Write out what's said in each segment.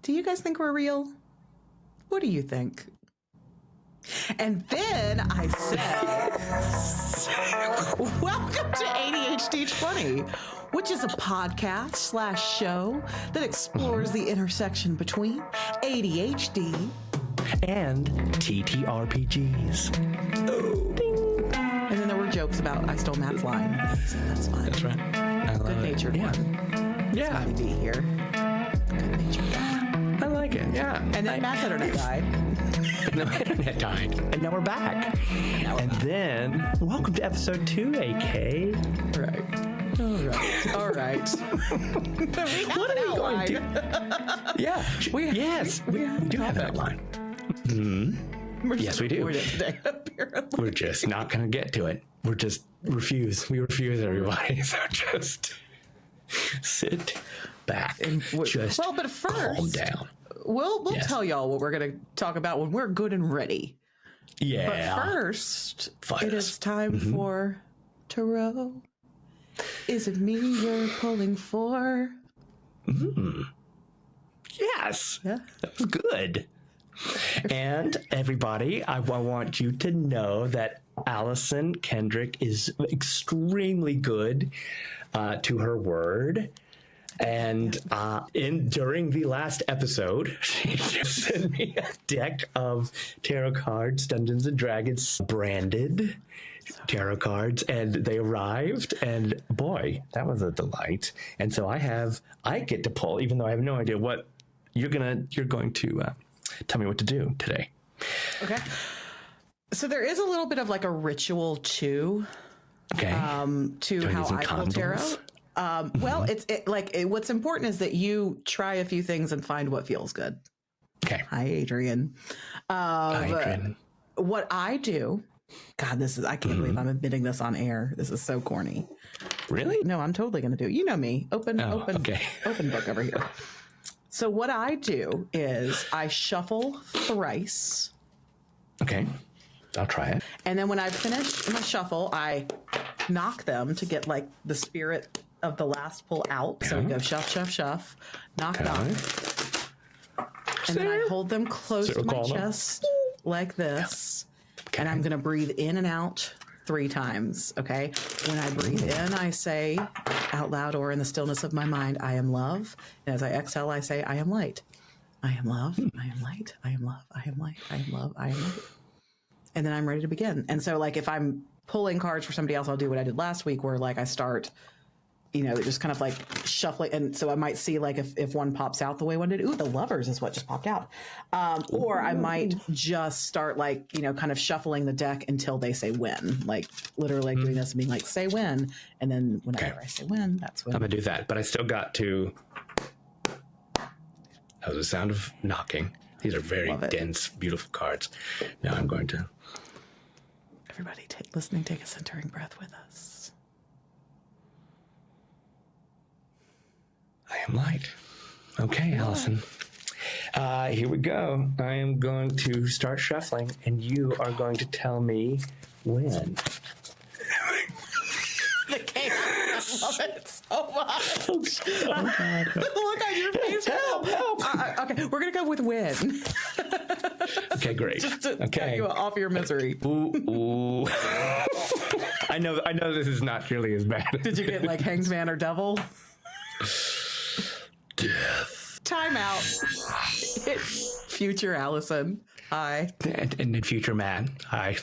Do you guys think we're real? What do you think? And then I said, welcome to ADHd20, which is a podcast / show that explores the intersection between ADHD and TTRPGs. And then there were jokes about I stole Matt's line. So that's fine. That's right. I love Good-natured one. Yeah. Be here. Good-natured one. I like it. Yeah. And then Matt's internet died. No, internet died. And now we're back. Then, welcome to episode 2, AK. Right. All right. What are we going to? Yeah. We do have an outline. Yes, we do. Today, apparently. We're just not going to get to it. We're just refuse. We refuse, everybody. So just sit back and just but first, calm down. We'll tell y'all what we're going to talk about when we're good and ready. Yeah. But first, it is time for tarot. Is it me you're pulling for? Yes. Yeah. That was good. And everybody, I want you to know that Allison Kendrick is extremely good to her word. And during the last episode, she just sent me a deck of tarot cards, Dungeons and Dragons branded tarot cards, and they arrived, and boy, that was a delight. And so I get to pull, even though I have no idea what you're going to tell me what to do today. Okay. So there is a little bit of like a ritual to how I pull tarot. Well, what's important is that you try a few things and find what feels good. Okay. Hi, Adrian. Hi, Adrian. What I do, God, I can't believe I'm admitting this on air. This is so corny. Really? No, I'm totally going to do it. You know me. Open book over here. So what I do is I shuffle thrice. Okay. I'll try it. And then when I finish my shuffle, I knock them to get like the spirit of the last pull out. Okay. So we go shuff, shuff, shuff, knock. And then I hold them close to my chest like this. Okay. And I'm going to breathe in and out 3 times. Okay. When I breathe in, I say out loud or in the stillness of my mind, I am love. And as I exhale, I say, I am light. I am love. I am light. I am love. I am light. I am love. I am light. And then I'm ready to begin. And so like if I'm pulling cards for somebody else, I'll do what I did last week where like I start, just kind of like shuffling. And so I might see like if one pops out the way one did, ooh, the lovers is what just popped out. Or I might just start like, kind of shuffling the deck until they say win, like literally doing this and being like, say win. And then whenever I say win, that's when I'm going to do that. But I still got to, that was the sound of knocking. These are very dense, beautiful cards. Now I'm going to. Everybody listening, take a centering breath with us. I am light. Okay, Allison. Here we go. I am going to start shuffling, and you are going to tell me when. The chaos. I love it so much. Oh, God. Look on your face. Help. Okay, we're going to go with when. Okay, great. Just to get you off your misery. Ooh. I know this is not nearly as bad. Did you get like Hanged Man or Devil? Death. Time out. It's future Allison. Hi. And then future Matt. Hi.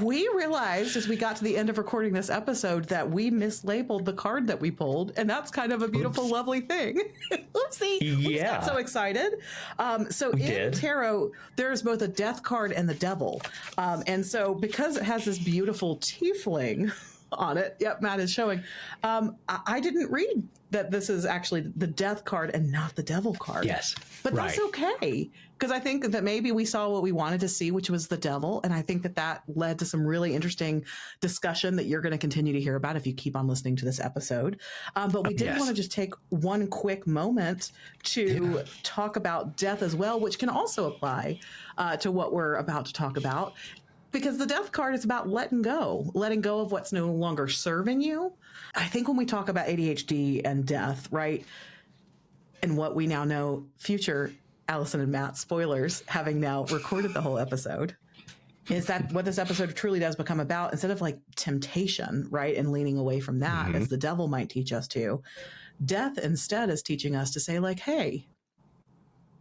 We realized as we got to the end of recording this episode that we mislabeled the card that we pulled, and that's kind of a beautiful, lovely thing. Oopsie. We just got so excited. In tarot, there's both a death card and the devil. And so because it has this beautiful tiefling on it, yep, Matt is showing, I didn't read that this is actually the death card and not the devil card. Yes. But that's okay. Because I think that maybe we saw what we wanted to see, which was the devil. And I think that led to some really interesting discussion that you're going to continue to hear about if you keep on listening to this episode. But we did want to just take one quick moment to talk about death as well, which can also apply to what we're about to talk about. Because the death card is about letting go of what's no longer serving you. I think when we talk about ADHD and death, right, and what we now know, future, Allison and Matt, spoilers, having now recorded the whole episode, is that what this episode truly does become about, instead of like temptation, right, and leaning away from that, as the devil might teach us to, death instead is teaching us to say, like, hey,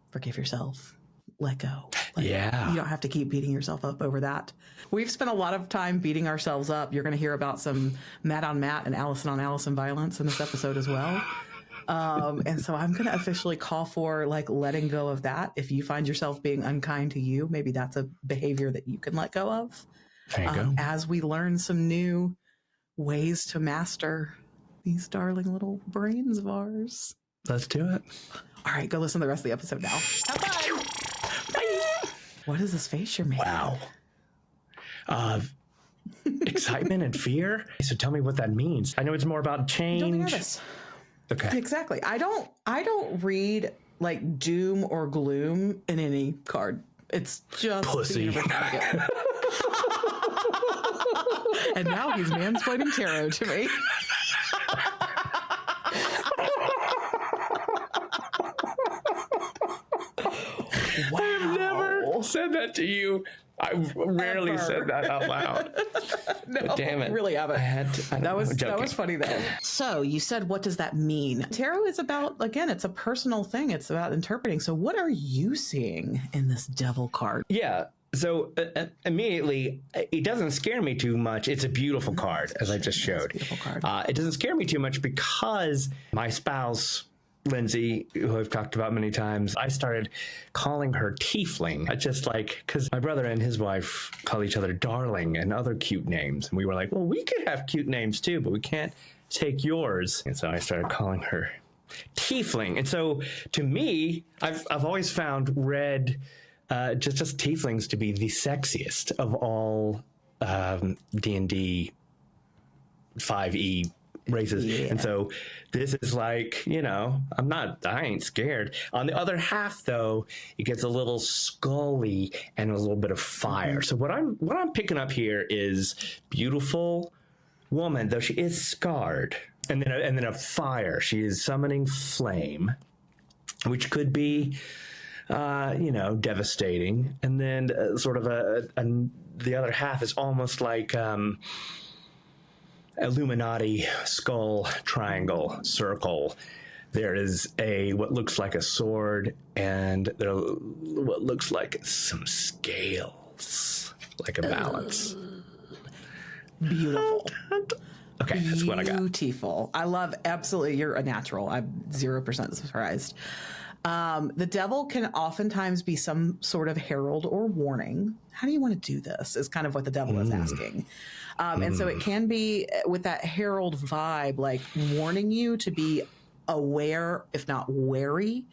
forgive yourself, let go. Like, you don't have to keep beating yourself up over that. We've spent a lot of time beating ourselves up. You're going to hear about some Matt on Matt and Allison on Allison violence in this episode as well. And so I'm going to officially call for like letting go of that. If you find yourself being unkind to you, maybe that's a behavior that you can let go of. There you go. As we learn some new ways to master these darling little brains of ours. Let's do it. All right, go listen to the rest of the episode now. Have fun. Bye. What is this face you're making? Wow. Excitement and fear. So tell me what that means. I know it's more about change. Don't be nervous. Okay. Exactly. I don't read like doom or gloom in any card. It's just pussy. And now he's mansplaining tarot to me. Wow. I've never said that to you. I rarely said that out loud. No, but damn it. You really haven't. That was funny though. So you said, what does that mean? Tarot is about, again, it's a personal thing. It's about interpreting. So what are you seeing in this devil card? Yeah. So immediately, it doesn't scare me too much. It's a beautiful card, as I just showed. Beautiful card. It doesn't scare me too much because my spouse, Lindsay, who I've talked about many times, I started calling her Tiefling, just like, because my brother and his wife call each other Darling and other cute names. And we were like, well, we could have cute names too, but we can't take yours. And so I started calling her Tiefling. And so to me, I've always found red, just Tieflings to be the sexiest of all D&D 5e races. Yeah. And so this is like, I ain't scared. On the other half though, it gets a little scully and a little bit of fire. So what I'm picking up here is beautiful woman, though she is scarred, and then a fire. She is summoning flame, which could be devastating. And then sort of the other half is almost like Illuminati skull, triangle, circle. There is what looks like a sword, and there what looks like some scales, like a balance. Beautiful. Okay, that's what I got. Beautiful. I love, absolutely, you're a natural. I'm 0% surprised. The devil can oftentimes be some sort of herald or warning. How do you want to do this is kind of what the devil is asking. And so it can be with that herald vibe, like warning you to be aware, if not wary,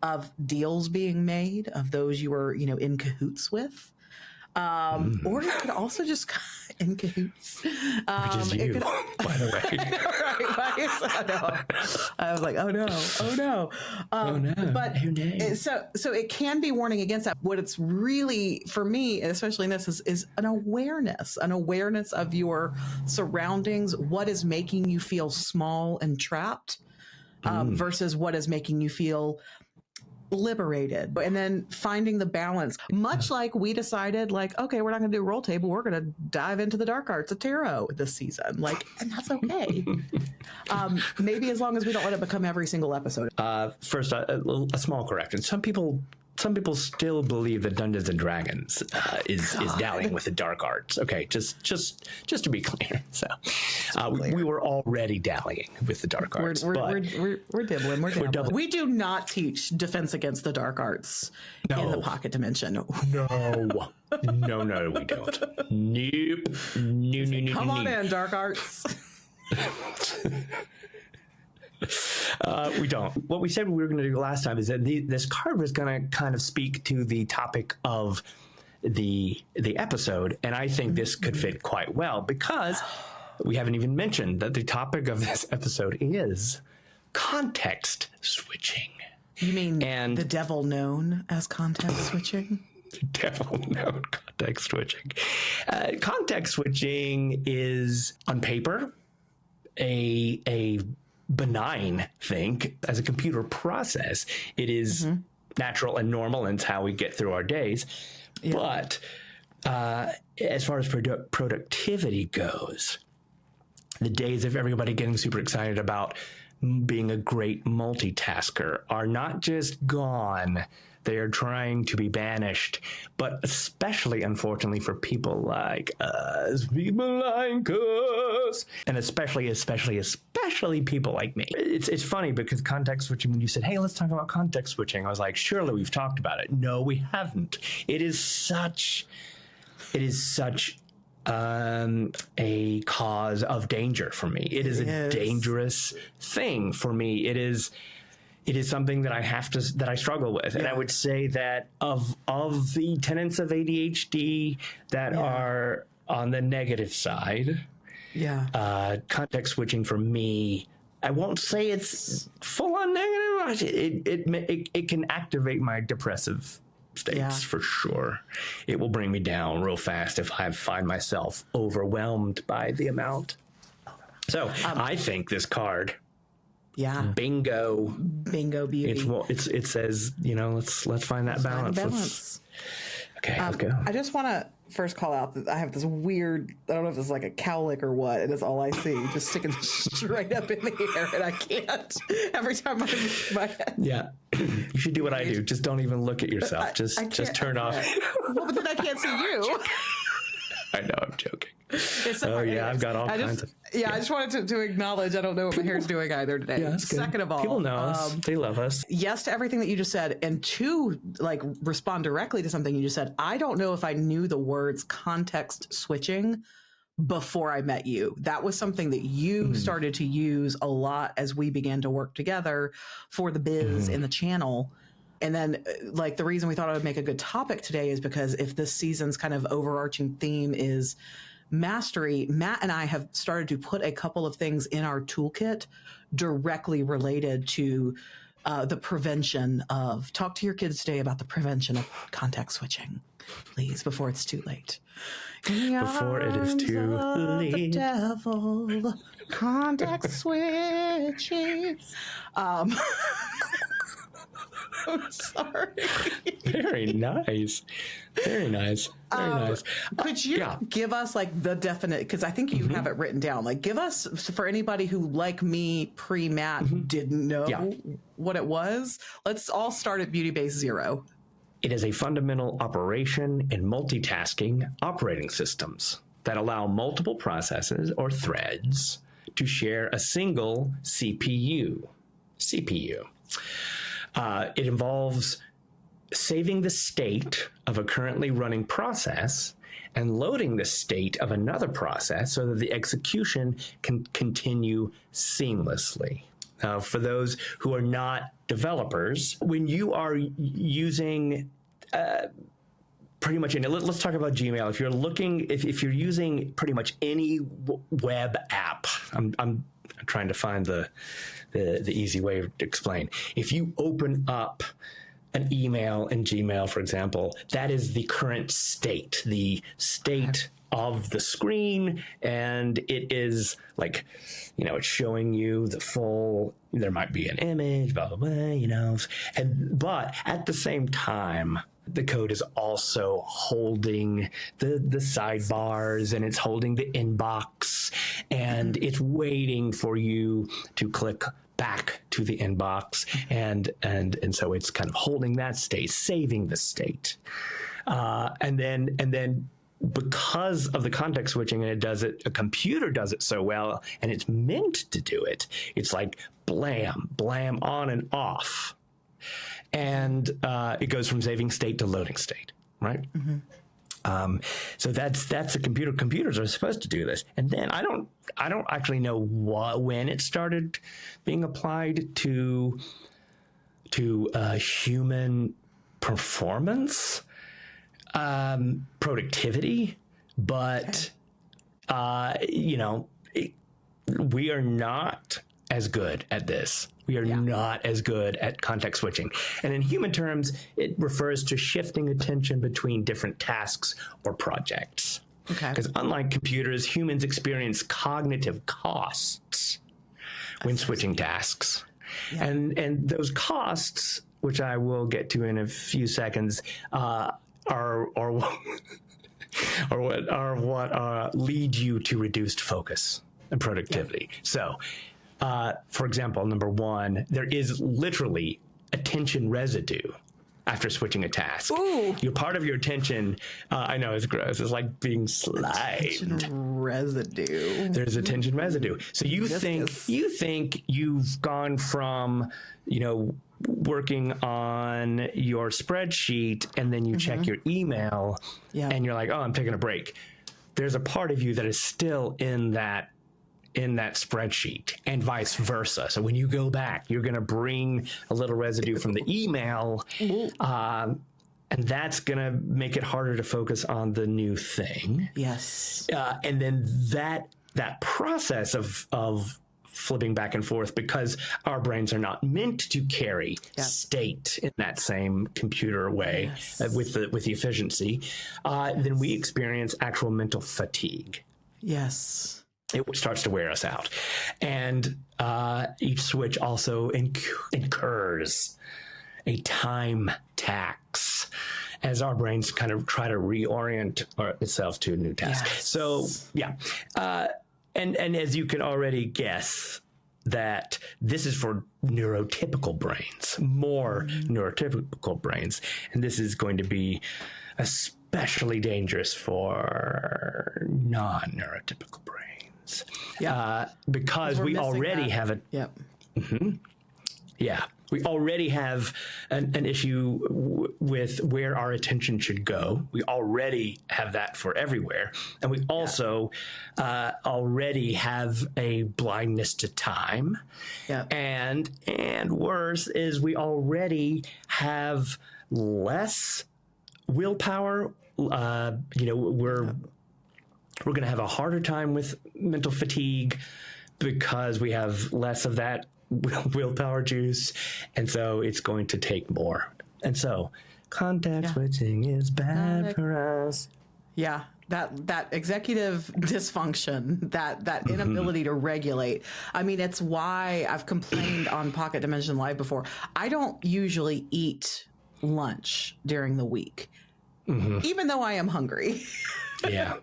of deals being made, of those you were, in cahoots with. Or it could also just in cahoots. Which is you, by the way. I was like, oh no. But so it can be warning against that. What it's really, for me, especially in this, is an awareness of your surroundings. What is making you feel small and trapped versus what is making you feel liberated, and then finding the balance, much like we decided, like, okay, we're not going to do a roll table, we're going to dive into the dark arts of tarot this season, like, and that's okay. Maybe as long as we don't let it become every single episode. First, a small correction. Some people still believe that Dungeons and Dragons is dallying with the dark arts. Okay, just to be clear. So we were already dallying with the dark arts. We're dibbling. We're dabbling. We do not teach defense against the dark arts in the pocket dimension. No, we don't. Nope. No. Come on in, dark arts. We don't. What we said we were going to do last time is that this card was going to kind of speak to the topic of the episode, and I think this could fit quite well because we haven't even mentioned that the topic of this episode is context switching. You mean the devil known as context switching? Devil known context switching. Context switching is, on paper, a benign thing. As a computer process, it is natural and normal, and it's how we get through our days. Yeah. But as far as productivity goes, the days of everybody getting super excited about being a great multitasker are not just gone. They are trying to be banished, but especially, unfortunately, for people like us, and especially people like me. It's funny because context switching, when you said, hey, let's talk about context switching, I was like, surely we've talked about it. No, we haven't. It is such a cause of danger for me. It is a dangerous thing for me. It is something that I struggle with. Yeah. And I would say that of the tenets of ADHD that are on the negative side, context switching for me, I won't say it's full on negative. It can activate my depressive states for sure. It will bring me down real fast if I find myself overwhelmed by the amount. So I think this card, bingo beauty. It says, let's find that balance. Okay, let's go. I just want to first call out that I have this weird, I don't know if it's like a cowlick or what, and it's all I see, just sticking straight up in the air, and I can't every time I move my head. Yeah, you should do what I do. Just don't even look at yourself. Just turn off. Well, but then I can't see you. I know, I'm joking. I've got all kinds of... Yeah, I just wanted to acknowledge I don't know what my hair's doing either today. Yeah, second of all, people know us. They love us. Yes to everything that you just said, and to respond directly to something you just said. I don't know if I knew the words context switching before I met you. That was something that you started to use a lot as we began to work together for the biz in the channel. And then, the reason we thought it would make a good topic today is because if this season's kind of overarching theme is mastery, Matt and I have started to put a couple of things in our toolkit directly related to the prevention of, talk to your kids today about the prevention of context switching, please, before it's too late. Before it is too late. The devil, context switching. I'm sorry. Very nice. Very nice. Very nice. Could you give us the definite, because I think you have it written down, give us, for anybody who, like me, pre-Matt, didn't know what it was. Let's all start at Beauty Base 0. It is a fundamental operation in multitasking operating systems that allow multiple processes or threads to share a single CPU. It involves saving the state of a currently running process and loading the state of another process so that the execution can continue seamlessly. Now, for those who are not developers, when you are using pretty much any, let's talk about Gmail. If you're looking, if you're using pretty much any web app, I'm trying to find the easy way to explain. If you open up an email in Gmail, for example, that is the current state, of the screen, and it is it's showing you the full, there might be an image, blah, blah, blah, but at the same time, the code is also holding the sidebars, and it's holding the inbox, and it's waiting for you to click back to the inbox, and so it's kind of holding that state, saving the state, and then because of the context switching, and a computer does it so well, and it's meant to do it. It's like blam, blam, on and off. And it goes from saving state to loading state, right? So that's a computer. Computers are supposed to do this. And then I don't actually know when it started being applied to human performance, productivity, but we are not as good at this. We are not as good at context switching. And in human terms, it refers to shifting attention between different tasks or projects. Okay. Because unlike computers, humans experience cognitive costs when switching tasks. Yeah. And those costs which I will get to in a few seconds, are what lead you to reduced focus and productivity. Yeah. So, for example, number one, there is literally attention residue after switching a task. Ooh. Part of your attention, I know it's gross. It's like being slimed. Attention residue. There's attention residue. So you think you've gone from, working on your spreadsheet, and then you check your email, and you're like, oh, I'm taking a break. There's a part of you that is still in that spreadsheet, and vice versa. So when you go back, you're going to bring a little residue from the email, and that's going to make it harder to focus on the new thing. Yes. And then that process of flipping back and forth, because our brains are not meant to carry state in that same computer way, with the efficiency, then we experience actual mental fatigue. Yes. It starts to wear us out. And each switch also incurs a time tax as our brains kind of try to reorient itself to a new task. Yes. So, and as you can already guess, that this is for neurotypical brains, more neurotypical brains. And this is going to be especially dangerous for non-neurotypical brains. Because we already have a... Yep. We already have an issue with where our attention should go. We already have that for everywhere. And we also already have a blindness to time. Yeah. And worse is we already have less willpower. We're going to have a harder time with mental fatigue because we have less of that willpower juice, and so it's going to take more. And so context switching is bad for us. Yeah, that executive dysfunction, that inability to regulate. I mean, it's why I've complained on Pocket Dimension Live before. I don't usually eat lunch during the week, even though I am hungry. Yeah.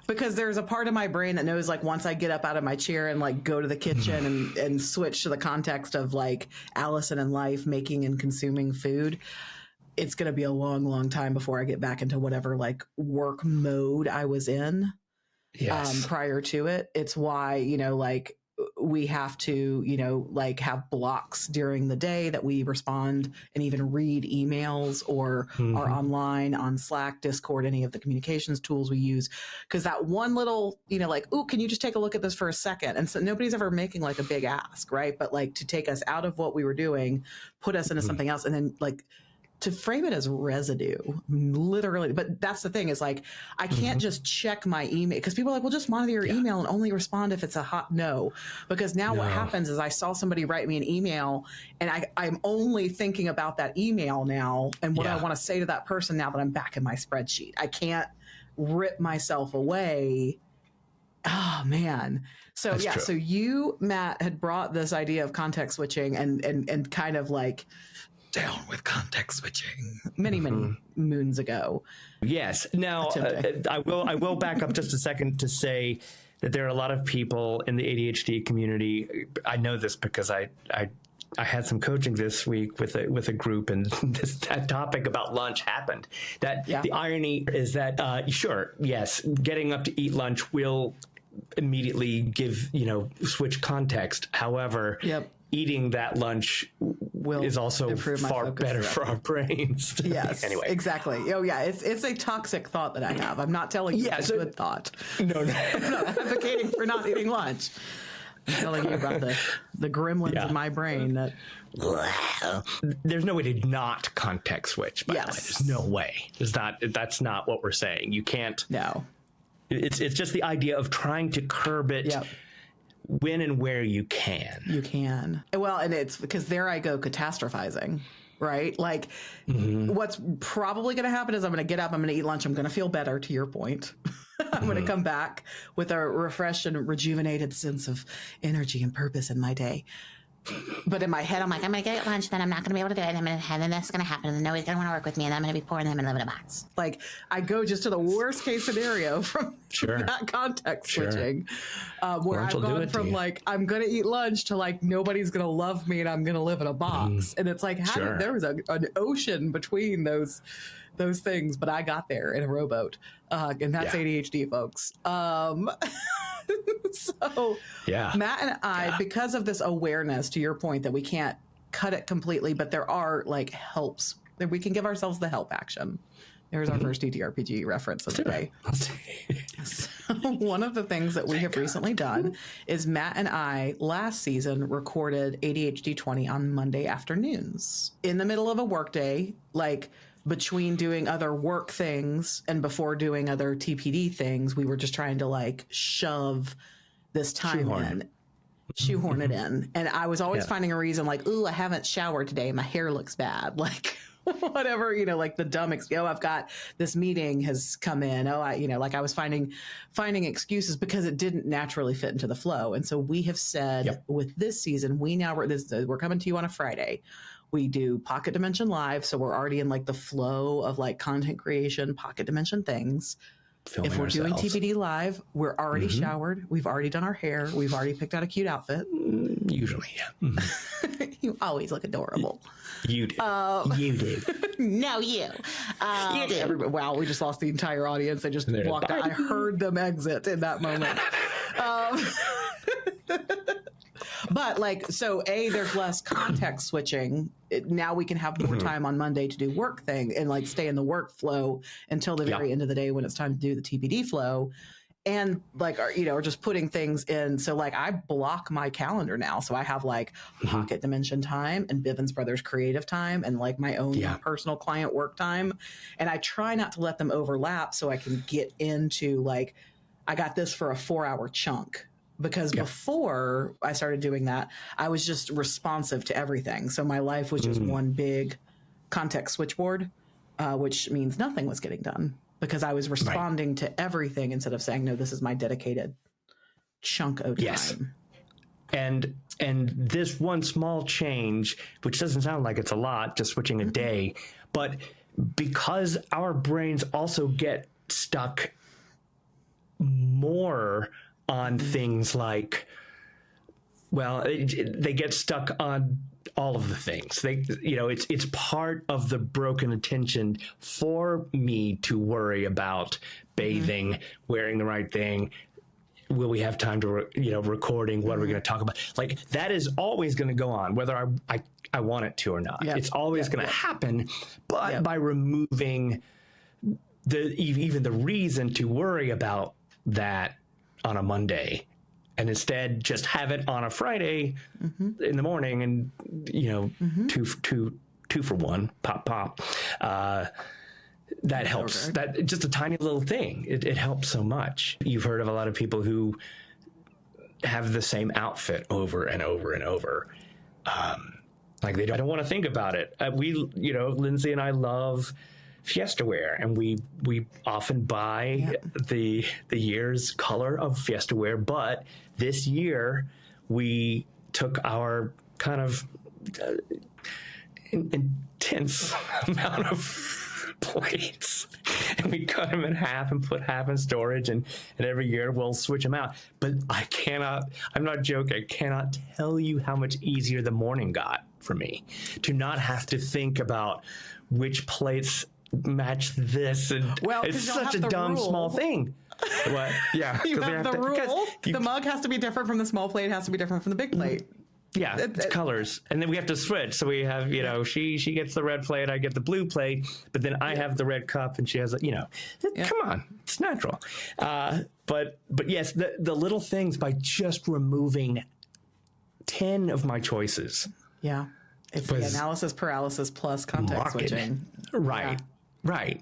Because there's a part of my brain that knows, like, once I get up out of my chair and like go to the kitchen and switch to the context of like Allison and life, making and consuming food, it's going to be a long, long time before I get back into whatever like work mode I was in prior to it. It's why, like, we have to, like, have blocks during the day that we respond and even read emails or are online on Slack, Discord, any of the communications tools we use. Because that one little, like, ooh, can you just take a look at this for a second? And so nobody's ever making like a big ask, right? But like to take us out of what we were doing, put us into something else, and then like to frame it as residue, literally. But that's the thing, is like, I can't just check my email, because people are like, well, just monitor your email and only respond if it's a hot no. Because now what happens is I saw somebody write me an email and I'm only thinking about that email now and what I want to say to that person now that I'm back in my spreadsheet. I can't rip myself away. Oh man. So that's true. So you, Matt, had brought this idea of context switching and kind of like, down with context switching many moons ago. Yes. Now, I will back up just a second to say that there are a lot of people in the ADHD community. I know this because I had some coaching this week with a group, and that topic about lunch happened. The irony is that getting up to eat lunch will immediately give switch context. However, eating that lunch is also far better for our brains. Yes, anyway. Exactly. Oh yeah, it's a toxic thought that I have. I'm not telling you it's a good thought. No. I'm not advocating for not eating lunch. I'm telling you about the gremlins in my brain that... There's no way to not context switch, by the way. There's no way. That's not what we're saying. You can't... No. It's just the idea of trying to curb it when and where you can. You can. Well, and it's because there I go catastrophizing, right? Like what's probably going to happen is I'm going to get up, I'm going to eat lunch, I'm going to feel better, to your point. I'm going to come back with a refreshed and rejuvenated sense of energy and purpose in my day. But in my head, I'm like, I'm going to get lunch, then I'm not going to be able to do it, and then this is going to happen, and then nobody's going to want to work with me, and then I'm going to be poor, and then I'm going to live in a box. Like, I go just to the worst case scenario from that context switching, where I've gone from like, I'm going to eat lunch to like, nobody's going to love me and I'm going to live in a box. And it's like, there was an ocean between those things, but I got there in a rowboat. And that's ADHD, folks. So Matt and I, because of this awareness, to your point, that we can't cut it completely, but there are like helps that we can give ourselves the help action. There's our first TTRPG reference of the day. So one of the things that we have recently done is Matt and I last season recorded ADHd20 on Monday afternoons in the middle of a workday, like between doing other work things and before doing other TPD things. We were just trying to like shove this time shoehorn it in. And I was always finding a reason like, ooh, I haven't showered today. My hair looks bad. Like whatever, like the dumb I've got this meeting has come in. I was finding excuses because it didn't naturally fit into the flow. And so we have said with this season, we're coming to you on a Friday. We do Pocket Dimension Live. So we're already in like the flow of like content creation, Pocket Dimension things. If we're doing TPD Live, we're already showered. We've already done our hair. We've already picked out a cute outfit. Usually, You always look adorable. You do. You do. No, you. You do. Wow, we just lost the entire audience. They just walked out. I heard them exit in that moment. But like, so there's less context switching. Now we can have more time on Monday to do work thing and like stay in the workflow until the very end of the day when it's time to do the TPD flow. And like, or just putting things in. So like I block my calendar now. So I have like Pocket Dimension time and Bivens Brothers creative time and like my own personal client work time. And I try not to let them overlap so I can get into like, I got this for a 4-hour chunk. Because before I started doing that, I was just responsive to everything. So my life was just one big context switchboard, which means nothing was getting done because I was responding to everything instead of saying, no, this is my dedicated chunk of time. Yes. And this one small change, which doesn't sound like it's a lot, just switching a day, but because our brains also get stuck more on things like, they get stuck on all of the things. It's part of the broken attention for me to worry about bathing, wearing the right thing. Will we have time to, recording? What are we going to talk about? Like that is always going to go on, whether I want it to or not. It's always going to happen. But by removing even the reason to worry about that on a Monday and instead just have it on a Friday in the morning and, two for one, pop. That helps. That just a tiny little thing. It helps so much. You've heard of a lot of people who have the same outfit over and over and over. Like they don't want to think about it. Lindsay and I love Fiestaware, and we often buy the year's color of Fiestaware, but this year we took our kind of intense amount of plates and we cut them in half and put half in storage, and every year we'll switch them out. But I'm not joking, I cannot tell you how much easier the morning got for me to not have to think about which plates match this, and it's such a dumb small thing. What? Yeah, you have the rule. The mug has to be different from the small plate. Has to be different from the big plate. Yeah, it's colors, and then we have to switch. So we have, she gets the red plate, I get the blue plate, but then I have the red cup, and she has, come on, it's natural. But yes, the little things by just removing 10 of my choices. Yeah, it's the analysis paralysis plus context switching. Right. Yeah. Right.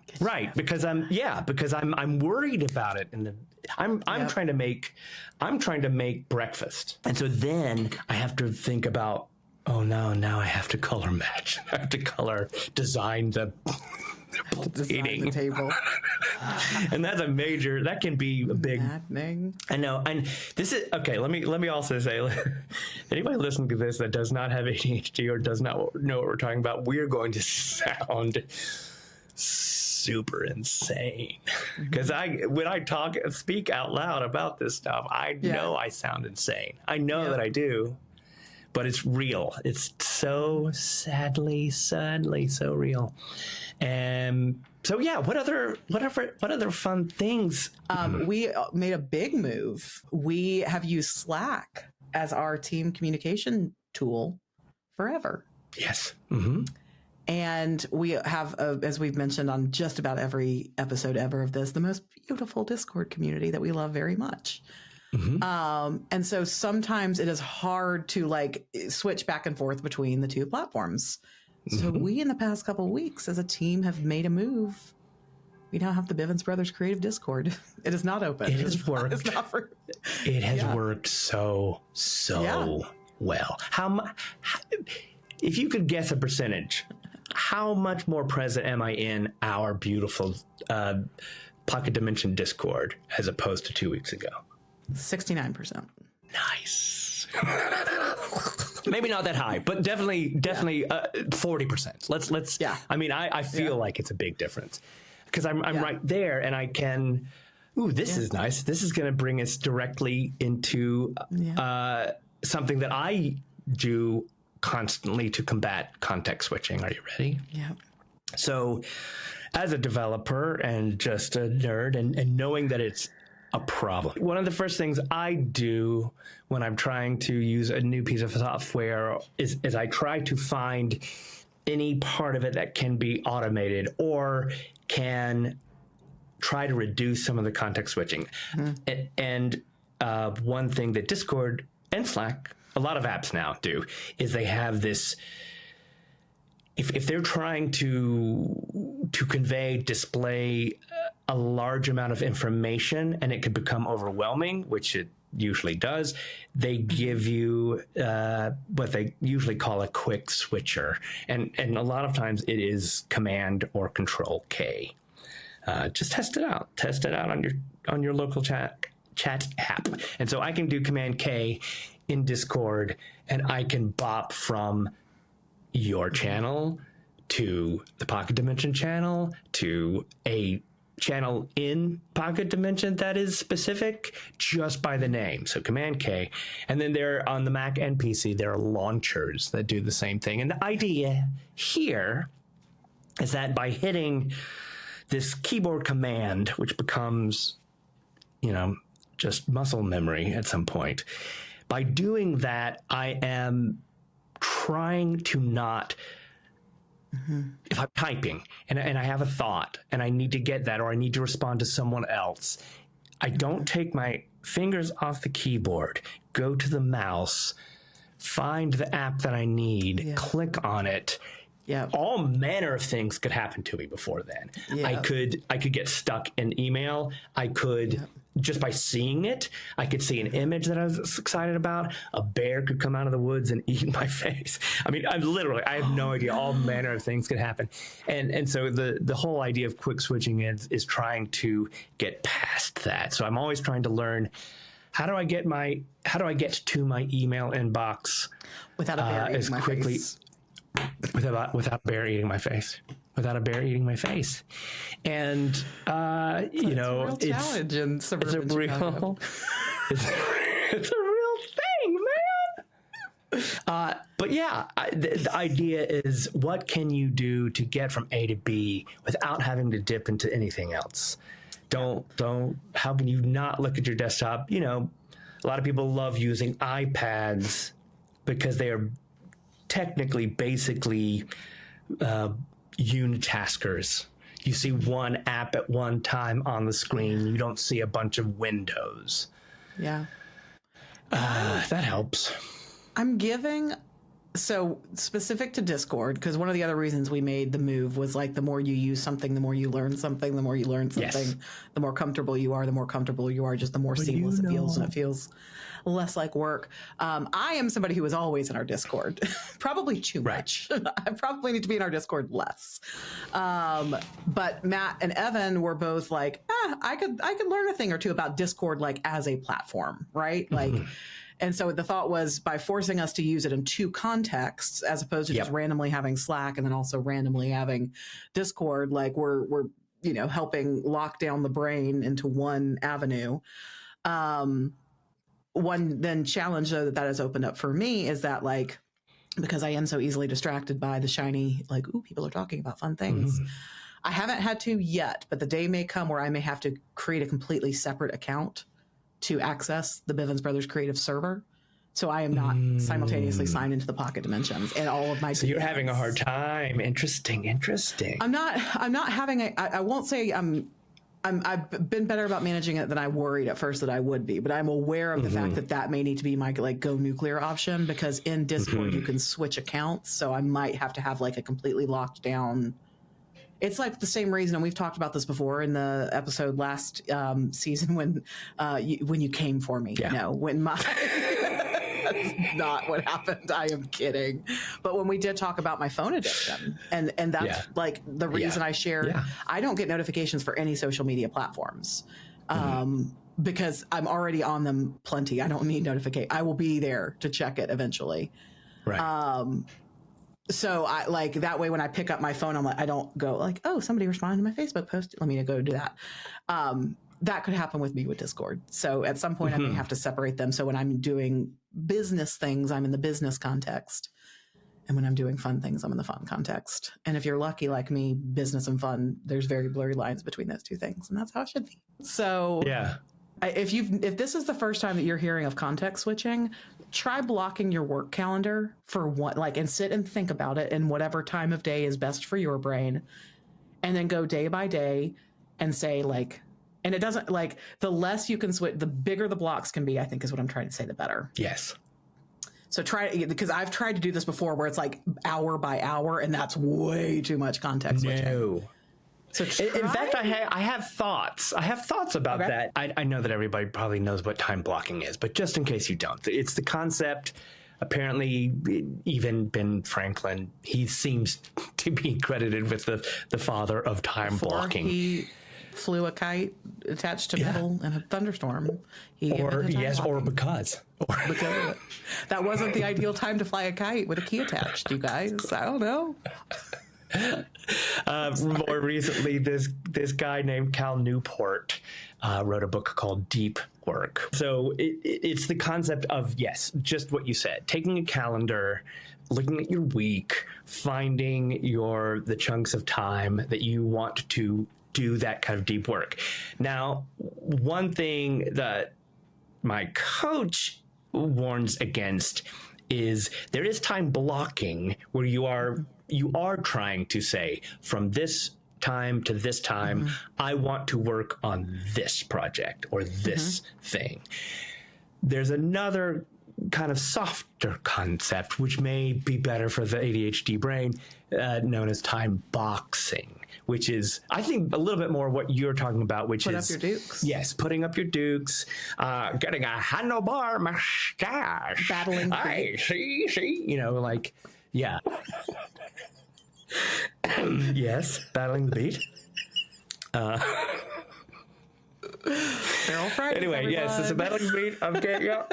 Because I'm worried about it, and I'm trying to make breakfast, and so then I have to think about, oh no, now I have to color match. I have to design the table, and that can be a big. Maddening. I know, and this is okay. Let me also say, anybody listening to this that does not have ADHD or does not know what we're talking about, we're going to sound super insane. Because when I speak out loud about this stuff, I know I sound insane. I know that I do, but it's real. It's so sadly so real. And so what other fun things? We made a big move. We have used Slack as our team communication tool forever. Yes. And we have, as we've mentioned on just about every episode ever of this, the most beautiful Discord community that we love very much. And so sometimes it is hard to like switch back and forth between the two platforms. So we, in the past couple of weeks as a team, have made a move. We now have the Bivens Brothers Creative Discord. It is not open. It has worked. It's not for, it has worked so well. How if you could guess a percentage, how much more present am I in our beautiful Pocket Dimension Discord as opposed to 2 weeks ago? 69%. Nice. Maybe not that high, but definitely 40%. Let's. Yeah. I mean, I feel like it's a big difference because I'm right there, and I can. Ooh, this is nice. This is going to bring us directly into something that I do constantly to combat context switching. Are you ready? Yeah. So, as a developer and just a nerd, and knowing that it's a problem, one of the first things I do when I'm trying to use a new piece of software is I try to find any part of it that can be automated or can try to reduce some of the context switching. And one thing that Discord and Slack, a lot of apps now do, is they have this. If they're trying to display a large amount of information and it could become overwhelming, which it usually does, they give you what they usually call a quick switcher. And a lot of times it is Command or Control K. Just test it out. Test it out on your local chat app. And so I can do Command K in Discord, and I can bop from your channel to the Pocket Dimension channel to a channel in Pocket Dimension that is specific just by the name. So Command K. And then there on the Mac and PC, there are launchers that do the same thing. And the idea here is that by hitting this keyboard command, which becomes, just muscle memory at some point, by doing that, I am trying to not, if I'm typing and I have a thought and I need to get that, or I need to respond to someone else, I don't take my fingers off the keyboard, go to the mouse, find the app that I need, click on it. Yeah. All manner of things could happen to me before then. Yeah. I could get stuck in email. I could, just by seeing it, I could see an image that I was excited about. A bear could come out of the woods and eat my face. I mean, I have no idea. All manner of things could happen. And so the whole idea of quick switching is trying to get past that. So I'm always trying to learn, how do I get to my email inbox without a bear as quickly face. Without a bear eating my face. Without a bear eating my face. And it's a real challenge in suburban Chicago. It's a real thing, man. But yeah, the idea is, what can you do to get from A to B without having to dip into anything else? How can you not look at your desktop? A lot of people love using iPads because they are technically, basically, unitaskers. You see one app at one time on the screen. You don't see a bunch of windows. Yeah. That helps. So specific to Discord, because one of the other reasons we made the move was like, the more you use something, the more you learn something, the more you learn something, the more comfortable you are, just the more seamless it feels, and it feels less like work. I am somebody who is always in our Discord, probably too much. I probably need to be in our Discord less. But Matt and Evan were both like, I could learn a thing or two about Discord, like as a platform, right? Like, and so the thought was by forcing us to use it in two contexts, as opposed to just randomly having Slack and then also randomly having Discord, like we're helping lock down the brain into one avenue. One then challenge though that has opened up for me is that, like, because I am so easily distracted by the shiny, like, ooh, people are talking about fun things. I haven't had to yet, but the day may come where I may have to create a completely separate account to access the Bivens Brothers creative server. So I am not simultaneously signed into the Pocket Dimensions and all of my. So you're having a hard time. Interesting. I'm not having I won't say I've been better about managing it than I worried at first that I would be, but I'm aware of the fact that may need to be my like go nuclear option, because in Discord you can switch accounts. So I might have to have like a completely locked down. It's like the same reason, and we've talked about this before in the episode last season when you came for me. Yeah. No, when my that's not what happened. I am kidding. But when we did talk about my phone addiction, and that's like the reason I shared. I don't get notifications for any social media platforms because I'm already on them plenty. I don't need notification. I will be there to check it eventually. Right. So I like that way when I pick up my phone, I'm like, I don't go like, oh, somebody responded to my Facebook post. Let me go do that. That could happen with me with Discord. So at some point I may have to separate them. So when I'm doing business things, I'm in the business context. And when I'm doing fun things, I'm in the fun context. And if you're lucky like me, business and fun, there's very blurry lines between those two things. And that's how it should be. So if this is the first time that you're hearing of context switching, try blocking your work calendar for one, like, and sit and think about it in whatever time of day is best for your brain. And then go day by day and say, like, and it doesn't, like, the less you can switch, the bigger the blocks can be, I think is what I'm trying to say, the better. Yes. So try, because I've tried to do this before where it's like hour by hour, and that's way too much context switching. No. So in fact, I have thoughts. I have thoughts about that. I know that everybody probably knows what time blocking is, but just in case you don't, it's the concept. Apparently, even Ben Franklin, he seems to be credited with the father of time blocking. He flew a kite attached to metal in a thunderstorm. Or because that wasn't the ideal time to fly a kite with a key attached, you guys. I don't know. More recently, this guy named Cal Newport wrote a book called Deep Work. So it's the concept of, yes, just what you said, taking a calendar, looking at your week, finding the chunks of time that you want to do that kind of deep work. Now, one thing that my coach warns against is there is time blocking where you are trying to say, from this time to this time, I want to work on this project or this thing. There's another kind of softer concept, which may be better for the ADHD brain, known as time boxing, which is, I think, a little bit more what you're talking about, which is... Put up your dukes. Yes, putting up your dukes, getting a handlebar mustache. Battling. Hey, see, like, yeah. Yes, battling the beat. Feral Fridays, anyway, everyone. yes, it's a battling the beat. Okay, yeah.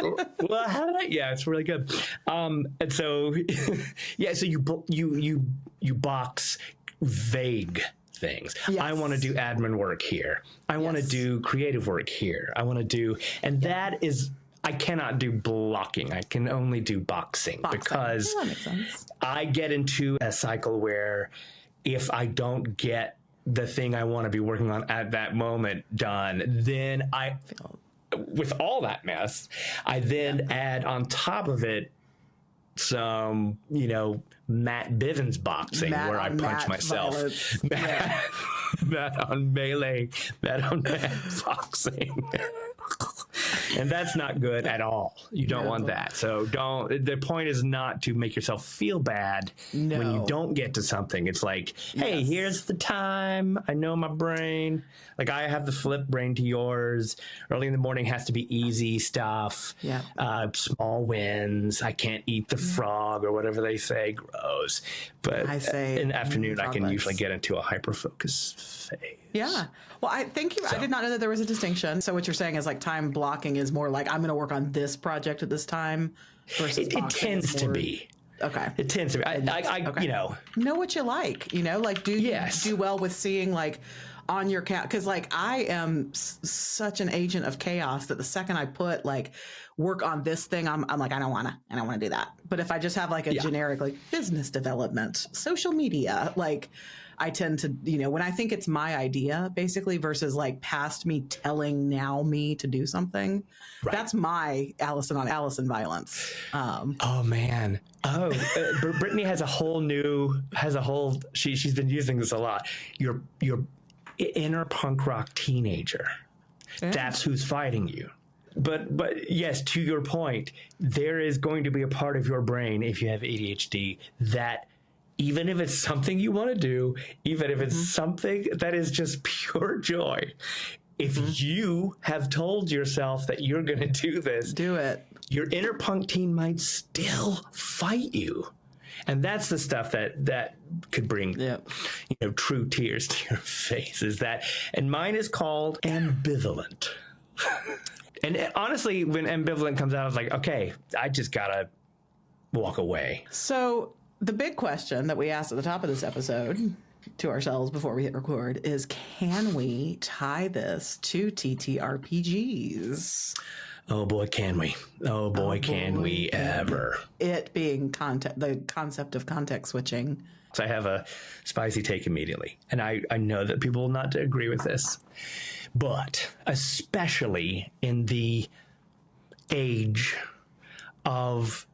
Well, how did I? Yeah, it's really good. And so, yeah, so you box vague things. Yes. I want to do admin work here. I want to do creative work here. I want to do, and that is. I cannot do blocking. I can only do boxing. Because that makes sense. I get into a cycle where if I don't get the thing I want to be working on at that moment done, then with all that mess, I then add on top of it some, Matt Bivens boxing where I punch myself. Matt on melee, Matt on Matt boxing. And that's not good at all. You don't want that. So the point is not to make yourself feel bad when you don't get to something. It's like, hey, here's the time. I know my brain. Like I have the flip brain to yours. Early in the morning has to be easy stuff. Yeah. Small wins. I can't eat the frog or whatever they say. Gross. But I say in the afternoon, I can usually get into a hyper-focus phase. Yeah. Well, I thank you. I did not know that there was a distinction. So what you're saying is like time blocking is more like I'm going to work on this project at this time versus it tends to be. Okay. It tends to be. I you know what you like, like do you do well with seeing like on your cat, because like I am such an agent of chaos that the second I put like work on this thing, I'm like I don't want to do that. But if I just have like a generic like business development, social media, like I tend to, when I think it's my idea basically versus like past me telling now me to do something, that's my Allison on Allison violence. Oh man. Oh, Brittany has she's been using this a lot. Your inner punk rock teenager. Yeah. That's who's fighting you. But yes, to your point, there is going to be a part of your brain if you have ADHD that even if it's something you want to do, even if it's something that is just pure joy, if you have told yourself that you're going to do this, do it. Your inner punk teen might still fight you. And that's the stuff that could bring, true tears to your face is that, and mine is called ambivalent. And honestly, when ambivalent comes out, I was like, okay, I just gotta walk away. So the big question that we asked at the top of this episode to ourselves before we hit record is, can we tie this to TTRPGs? Oh boy, can we? Oh boy, can we ever? It being the concept of context switching. So I have a spicy take immediately, and I know that people will not agree with this, but especially in the age of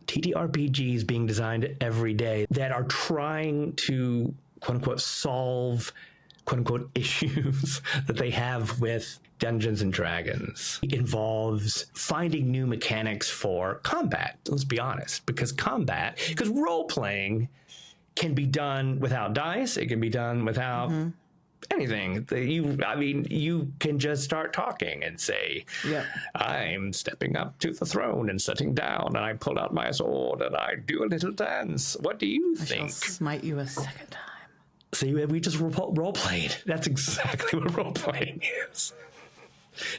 TTRPGs being designed every day that are trying to, quote unquote, solve, quote unquote, issues that they have with Dungeons and Dragons. It involves finding new mechanics for combat, let's be honest, because role-playing can be done without dice, it can be done without anything. You can just start talking and say, I'm stepping up to the throne and sitting down, and I pull out my sword and I do a little dance. What do you think? I shall smite you a second time. See, we just role-played. That's exactly what role-playing is.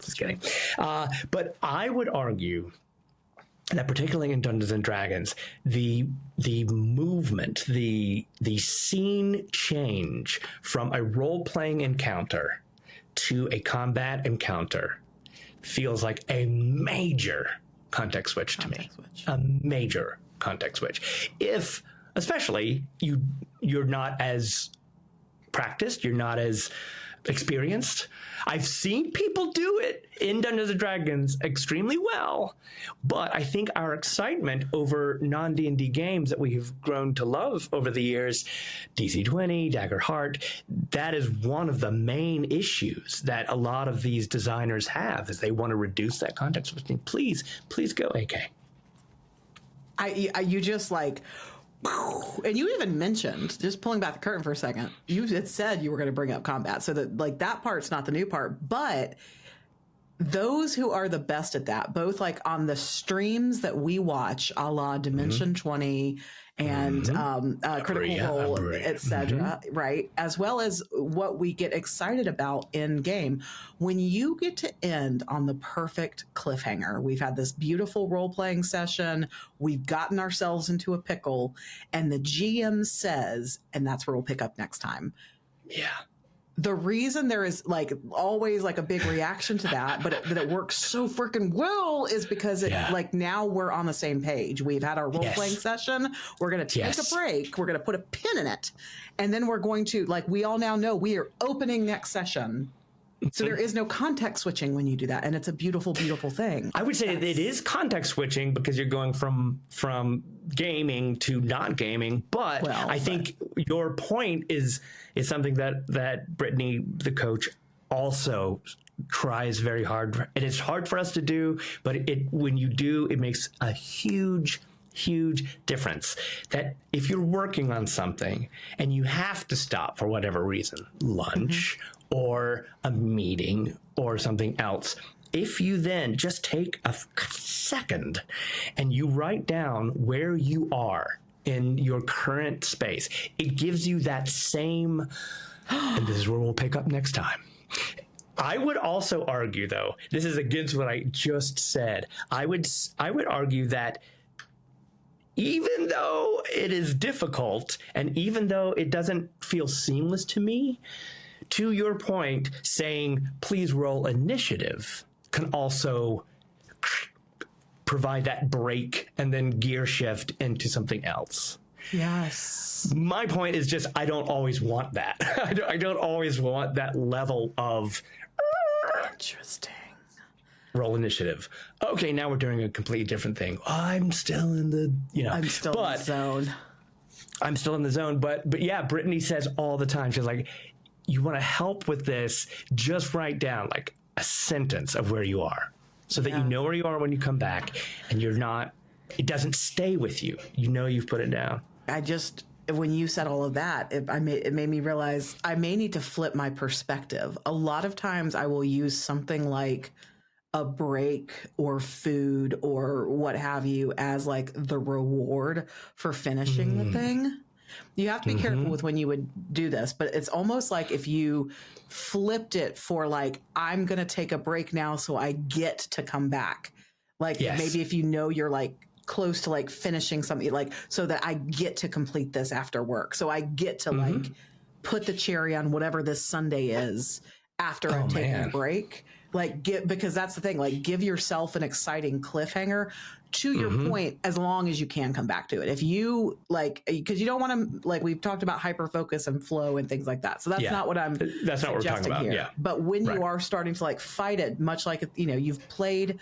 Just kidding. But I would argue that particularly in Dungeons and Dragons, the movement, the scene change from a role-playing encounter to a combat encounter feels like a major context switch to me. A major context switch. If, especially, you're not as practiced, you're not as experienced. I've seen people do it in Dungeons and Dragons extremely well, but I think our excitement over non-D&D games that we've grown to love over the years, DC-20, Daggerheart, that is one of the main issues that a lot of these designers have, is they want to reduce that context switching. Please go, AK. You just like... And you even mentioned, just pulling back the curtain for a second, you had said you were going to bring up combat, so that like that part's not the new part, but those who are the best at that, both like on the streams that we watch, a la Dimension 20 and Critical Role, etc., right? As well as what we get excited about in game. When you get to end on the perfect cliffhanger, we've had this beautiful role-playing session, we've gotten ourselves into a pickle, and the GM says, and that's where we'll pick up next time. Yeah. The reason there is like always like a big reaction to that, but that it works so freaking well is because like now we're on the same page. We've had our role-playing session. We're going to take a break. We're going to put a pin in it. And then we're going to, like, we all now know we are opening next session. So there is no context switching when you do that. And it's a beautiful, beautiful thing. I would say it is context switching because you're going from gaming to not gaming. But I think your point is something that Brittany, the coach, also tries very hard. It is hard for us to do, but when you do, it makes a huge difference. That if you're working on something and you have to stop for whatever reason, lunch or a meeting or something else, if you then just take a second and you write down where you are in your current space, it gives you that same, and this is where we'll pick up next time. I would also argue, though, this is against what I just said. I would argue that even though it is difficult and even though it doesn't feel seamless to me, to your point, saying, please roll initiative can also provide that break and then gear shift into something else. Yes. My point is just, I don't always want that. I don't always want that level of Interesting. roll initiative. Okay, now we're doing a completely different thing. I'm still in the, I'm still in the zone. I'm still in the zone. But yeah, Brittany says all the time, she's like, you want to help with this, just write down like a sentence of where you are so that you know where you are when you come back and you're not, it doesn't stay with you. You know you've put it down. When you said all of that, it made me realize I may need to flip my perspective. A lot of times I will use something like a break or food or what have you as like the reward for finishing the thing. You have to be careful with when you would do this, but it's almost like if you flipped it for like, I'm going to take a break now so I get to come back. Like maybe if you're like close to like finishing something, like so that I get to complete this after work. So I get to like put the cherry on whatever this Sunday is after I've taken a break. Like because that's the thing, like give yourself an exciting cliffhanger to your point, as long as you can come back to it. If you like, because you don't want to, like we've talked about hyper focus and flow and things like that. So that's not what that's not what we're talking about here. Yeah. But when you are starting to like fight it, much like, you've played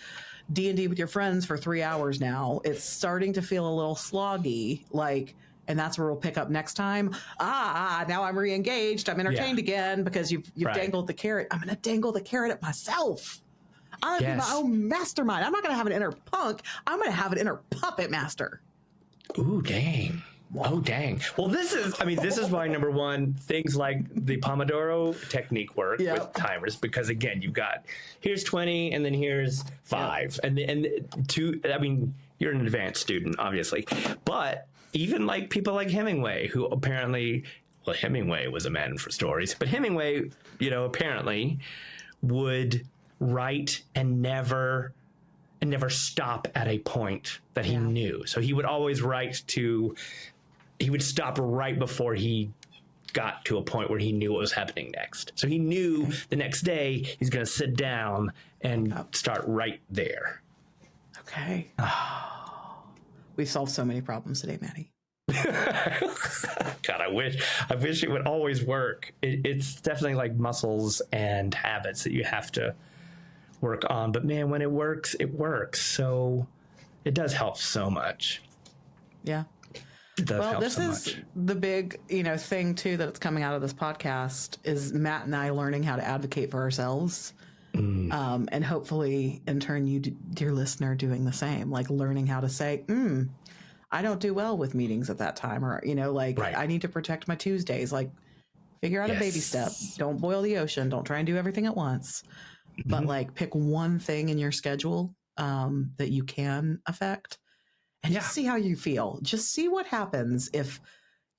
D&D with your friends for 3 hours now, it's starting to feel a little sloggy, like, and that's where we'll pick up next time. Now I'm re-engaged. I'm entertained again because you've dangled the carrot. I'm going to dangle the carrot at myself. I'm going to be my own mastermind. I'm not going to have an inner punk. I'm going to have an inner puppet master. Ooh, dang. Oh, dang. Well, this is why, number one, things like the Pomodoro technique work with timers, because again, you've got, here's 20 and then here's 5 and two, you're an advanced student, obviously, but even like people like Hemingway, who apparently, Hemingway was a man for stories, but Hemingway, apparently would write and never stop at a point that he knew. So he would always he would stop right before he got to a point where he knew what was happening next. So he knew the next day he's going to sit down and start right there. Okay. We've solved so many problems today, Maddie. God, I wish it would always work. It's definitely like muscles and habits that you have to work on. But man, when it works, it works. So it does help so much. Yeah. It does help this so is much. The big, thing too that's coming out of this podcast is Matt and I learning how to advocate for ourselves. And hopefully in turn you, dear listener, doing the same, like learning how to say, I don't do well with meetings at that time, or, I need to protect my Tuesdays, like figure out a baby step. Don't boil the ocean. Don't try and do everything at once, but like pick one thing in your schedule that you can affect and just see how you feel. Just see what happens if,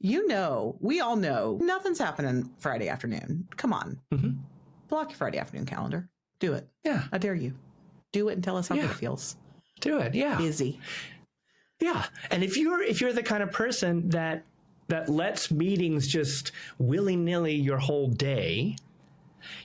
we all know nothing's happening Friday afternoon. Come on. Block your Friday afternoon calendar. Do it. Yeah. I dare you. Do it and tell us how good it feels. Do it. Yeah. Busy. Yeah. And if you're the kind of person that lets meetings just willy-nilly your whole day,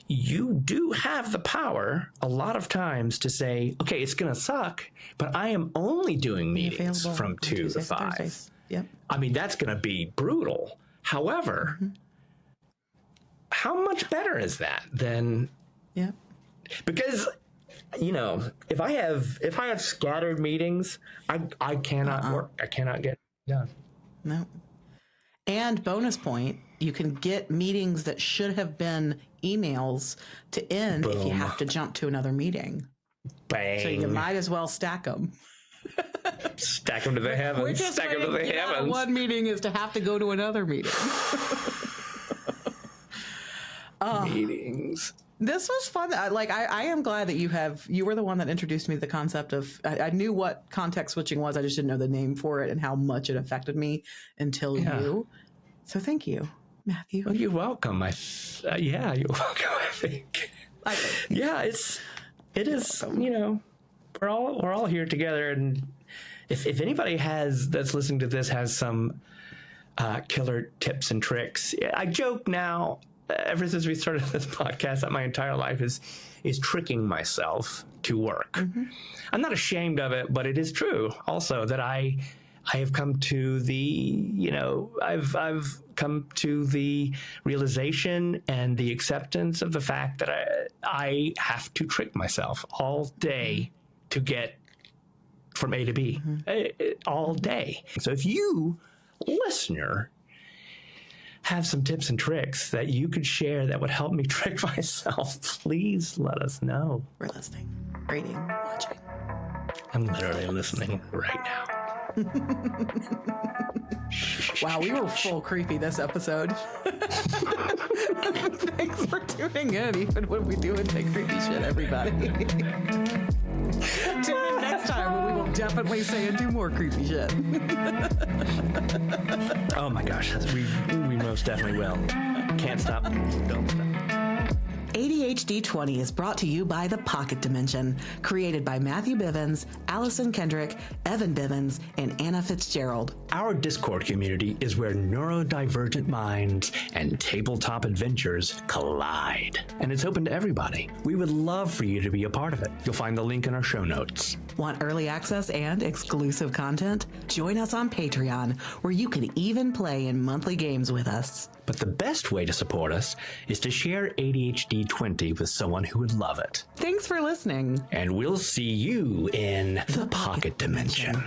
you do have the power a lot of times to say, okay, it's going to suck, but I am only doing meetings from 2 to 5. Yep. That's going to be brutal. However, how much better is that than... Yeah. Because, if I have scattered meetings, I cannot work. I cannot get done. No. And bonus point, you can get meetings that should have been emails to end if you have to jump to another meeting. Bang. So you might as well stack them. Stack them to the heavens. Stack them to the heavens. One meeting is to have to go to another meeting. Meetings. This was fun. I am glad that you were the one that introduced me to the concept of, I knew what context switching was. I just didn't know the name for it and how much it affected me until you. So thank you, Matthew. Well, you're welcome. You're welcome, I think. Yeah, it is, you know, we're all here together. And if anybody that's listening to this has some killer tips and tricks, I joke now, ever since we started this podcast, that my entire life is tricking myself to work. Mm-hmm. I'm not ashamed of it, but it is true also that I have come to the, you know, I've come to the realization and the acceptance of the fact that I have to trick myself all day to get from A to B, all day. So if you, listener, have some tips and tricks that you could share that would help me trick myself, please let us know. We're listening, reading, watching. I'm literally listening right now. Wow, we were full creepy this episode. Thanks for tuning in, even when we do and say creepy shit, everybody. Tune in next time when we will definitely say and do more creepy shit. Oh my gosh, we most definitely will. Can't stop. Don't stop. ADHD20 is brought to you by The Pocket Dimension, created by Matthew Bivens, Allison Kendrick, Evan Bivens, and Anna Fitzgerald. Our Discord community is where neurodivergent minds and tabletop adventures collide. And it's open to everybody. We would love for you to be a part of it. You'll find the link in our show notes. Want early access and exclusive content? Join us on Patreon, where you can even play in monthly games with us. But the best way to support us is to share ADHD20 with someone who would love it. Thanks for listening. And we'll see you in the Pocket Dimension.